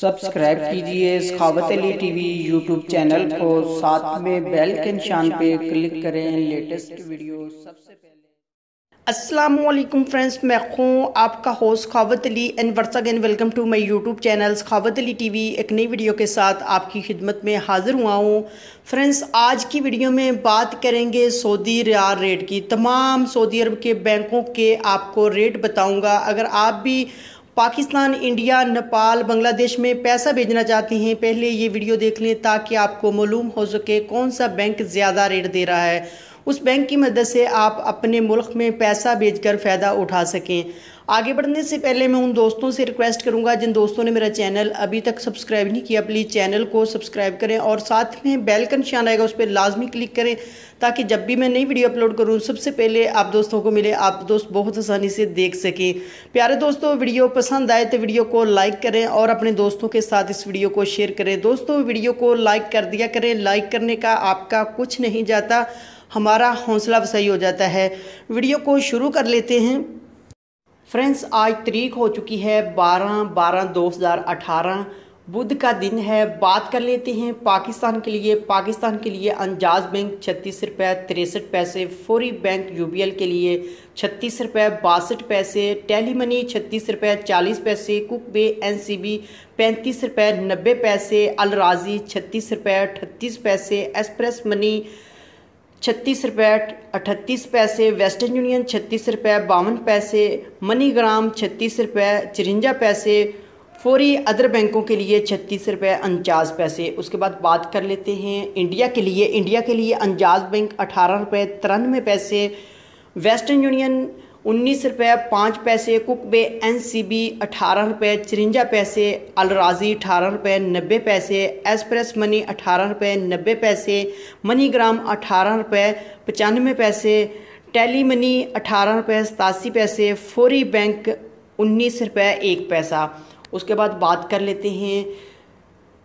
Subscribe कीजिए सखावत Ali TV YouTube channel को, साथ में बेल के निशान पे क्लिक करें लेटेस्ट वीडियो सबसे पहले। अस्सलामुअलैकुम फ्रेंड्स, मैं हूँ आपका host Sakhawat Ali and once again welcome to my YouTube channel Sakhawat Ali TV. एक नई वीडियो के साथ आपकी खिदमत में हाजिर हुआ हूँ। फ्रेंड्स, आज की वीडियो में बात करेंगे सऊदी रियाल रेट की। तमाम सऊदी अरब के बैंकों के आपको रेट बताऊँगा। अगर आप भी पाकिस्तान, इंडिया, नेपाल, बांग्लादेश में पैसा भेजना चाहते हैं, पहले ये वीडियो देख लें ताकि आपको मालूम हो सके कौन सा बैंक ज़्यादा रेट दे रहा है। उस बैंक की मदद से आप अपने मुल्क में पैसा भेजकर फ़ायदा उठा सकें। आगे बढ़ने से पहले मैं उन दोस्तों से रिक्वेस्ट करूंगा जिन दोस्तों ने मेरा चैनल अभी तक सब्सक्राइब नहीं किया, प्लीज़ चैनल को सब्सक्राइब करें और साथ में बेल का निशान आएगा उस पर लाजमी क्लिक करें ताकि जब भी मैं नई वीडियो अपलोड करूं सबसे पहले आप दोस्तों को मिले, आप दोस्त बहुत आसानी से देख सकें। प्यारे दोस्तों, वीडियो पसंद आए तो वीडियो को लाइक करें और अपने दोस्तों के साथ इस वीडियो को शेयर करें। दोस्तों, वीडियो को लाइक कर दिया करें। लाइक करने का आपका कुछ नहीं जाता, हमारा हौसला अफजाई हो जाता है। वीडियो को शुरू कर लेते हैं। फ्रेंड्स, आज तारीख हो चुकी है 12/12/2018, बुध का दिन है। बात कर लेते हैं पाकिस्तान के लिए। पाकिस्तान के लिए अंजाज बैंक 36 रुपये 63 पैसे, फौरी बैंक यूबीएल के लिए 36 रुपये 62 पैसे, टेली मनी 36 रुपये 40 पैसे, कुक बे एनसीबी 35 रुपये 90 पैसे, अल राजी 36 रुपये 38 पैसे, एक्सप्रेस मनी 36 रुपये 38 पैसे, वेस्टर्न यूनियन 36 रुपये 52 पैसे, मनीग्राम 36 रुपये 54 पैसे, फौरी अदर बैंकों के लिए 36 रुपये 49 पैसे। उसके बाद बात कर लेते हैं इंडिया के लिए। इंडिया के लिए अंजाज बैंक 18 रुपये 93 पैसे, वेस्टर्न यूनियन 19 रुपये 5 पैसे, कुक बे एनसीबी 18 रुपये 54 पैसे, अल राजी 18 रुपये 90 पैसे, एक्सप्रेस मनी 18 रुपये 90 पैसे, मनीग्राम 18 रुपये 95 पैसे, टेली मनी 18 रुपये 87 पैसे, फौरी बैंक 19 रुपये 1 पैसा। उसके बाद बात कर लेते हैं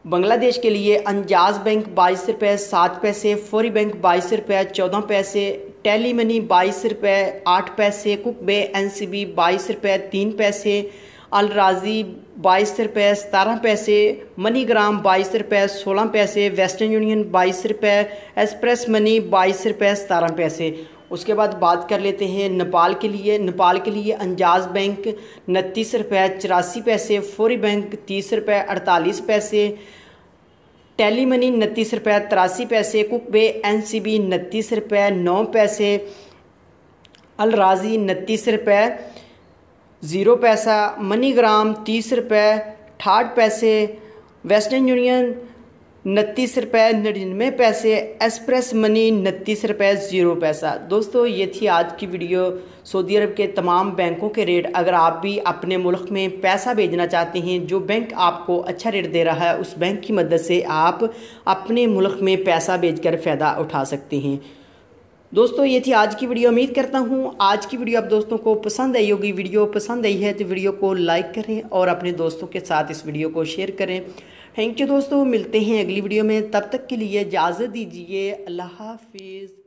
बांग्लादेश के लिए। अंजाज बैंक 22 रुपये 7 पैसे, फौरी बैंक 22 रुपये 14 पैसे, टेली मनी 22 रुपये 8 पैसे, कुक बे एनसीबी 22 रुपये 3 पैसे, अल राजी 22 रुपये 17 पैसे, मनीग्राम 22 रुपये 16 पैसे, वेस्टर्न यूनियन 22 रुपये, एक्सप्रेस मनी 22 रुपये 17 पैसे। उसके बाद बात कर लेते हैं नेपाल के लिए। नेपाल के लिए अंजाज बैंक 29 रुपये 84 पैसे, फौरी बैंक 30 रुपये 48 पैसे, टेली मनी 29 रुपये 83 पैसे, कुक बे एनसीबी 29 रुपये 9 पैसे, अल राजी 29 रुपये 0 पैसा, मनीग्राम 30 रुपये 68 पैसे, वेस्टर्न यूनियन 29 रुपये 99 पैसे, एक्सप्रेस मनी 29 रुपये 0 पैसा। दोस्तों, ये थी आज की वीडियो सऊदी अरब के तमाम बैंकों के रेट। अगर आप भी अपने मुल्क में पैसा भेजना चाहते हैं, जो बैंक आपको अच्छा रेट दे रहा है उस बैंक की मदद से आप अपने मुल्क में पैसा भेजकर फ़ायदा उठा सकते हैं। दोस्तों, ये थी आज की वीडियो। उम्मीद करता हूँ आज की वीडियो आप दोस्तों को पसंद आई होगी। वीडियो पसंद आई है तो वीडियो को लाइक करें और अपने दोस्तों के साथ इस वीडियो को शेयर करें। थैंक यू दोस्तों, मिलते हैं अगली वीडियो में। तब तक के लिए इजाज़त दीजिए। अल्लाह हाफिज़।